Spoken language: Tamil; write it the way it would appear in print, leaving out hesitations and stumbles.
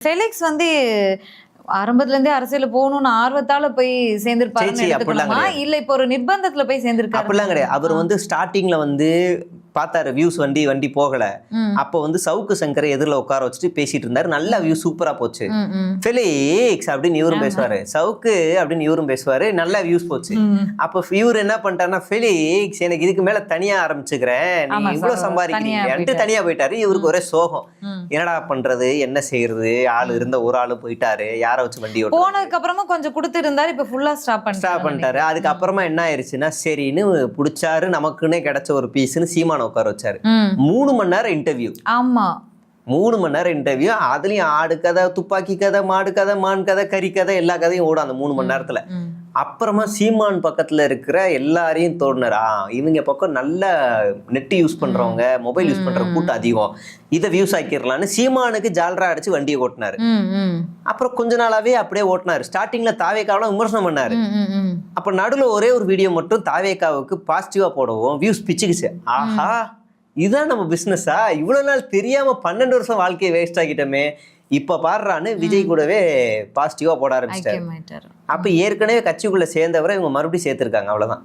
ஃபெலிக்ஸ் வந்து ஆரம்பத்துல இருந்தே அரசியல போகணும்னு ஆர்வத்தால போய் சேர்ந்திருப்பாருன்னு எடுத்துக்கலாமா இல்ல இப்போ ஒரு நிர்பந்தத்துல போய் சேர்ந்திருக்காரு? அப்படிலாம் கிடையாது. அவர் வந்து ஸ்டார்டிங்ல வந்து பார்த்தாரு வியூஸ் வண்டி போகல. அப்போ வந்து சவுக்கு சங்கரை எதிரில் உட்கார வச்சுட்டு பேசிட்டு இருந்தாரு. நல்ல வியூ சூப்பரா போச்சு. ஃபெலிக்ஸ் அப்படின்னு இவரும் பேசுவாரு, சவுக்கு அப்படின்னு இவரும் பேசுவாரு, நல்ல வியூஸ் போச்சு. அப்போ இவர் என்ன பண்ணிட்டாருன்னா, ஃபெலிக்ஸ் எனக்கு இதுக்கு மேல தனியா ஆரம்பிச்சுக்கிறேன், நீ இவ்வளவு சம்பாதிக்கிறீங்க தனியா போயிட்டாரு. இவருக்கு ஒரே சோகம், என்னடா பண்றது, என்ன செய்யறது, ஆளு இருந்த ஒரு ஆளு போயிட்டாரு, யாரை வச்சு வண்டி போனதுக்கு அப்புறமா கொஞ்சம் கொடுத்து இருந்தாரு, இப்ப ஃபுல்லா ஸ்டாப் பண்ணிட்டாரு. அதுக்கப்புறமா என்ன ஆயிருச்சுன்னா, சரின்னு பிடிச்சாரு, நமக்குன்னே கிடைச்ச ஒரு பீஸ்ன்னு சீமான உட்கார வச்சாரு. 3 மணி நேரம் இன்டர்வியூ. ஆமா, 3 மணி நேரம் இன்டர்வியூ. அதுலயும் ஆடு கதை, துப்பாக்கி கதை, மாடு கதை, மான் கதை, கறி கதை, எல்லா கதையும் ஓடும் அந்த 3 மணி நேரத்துல. அப்புறமா சீமான் பக்கத்துல இருக்கிற எல்லாரையும் தோணுறாரு, இவங்க பக்கம் நல்ல நெட் யூஸ் பண்றவங்க, மொபைல் யூஸ் பண்ற கூட்டம் அதிகம், இதை வியூஸ் ஆக்கிடலான்னு சீமானுக்கு ஜால்ரா அடிச்சு வண்டியை ஓட்டினாரு. அப்புறம் கொஞ்ச நாளாவே அப்படியே ஓட்டினாரு. ஸ்டார்டிங்ல தாவேக்காவெல்லாம் விமர்சனம் பண்ணாரு. அப்ப நடுவுல ஒரே ஒரு வீடியோ மட்டும் தாவேக்காவுக்கு பாசிட்டிவா போடவும் வியூஸ் பிச்சுக்குச்சு. ஆஹா, இதுதான் நம்ம பிசினஸா, இவ்வளவு நாள் தெரியாம 12 வருஷம் வாழ்க்கையை வேஸ்ட் ஆகிட்டோமே, இப்ப பாடுறான்னு விஜய் கூடவே பாசிட்டிவா போட ஆரம்பிச்சிட்டாரு. அப்ப ஏற்கனவே கட்சிக்குள்ள சேர்ந்தவரை இவங்க மறுபடியும் சேர்த்திருக்காங்க, அவ்வளவுதான்.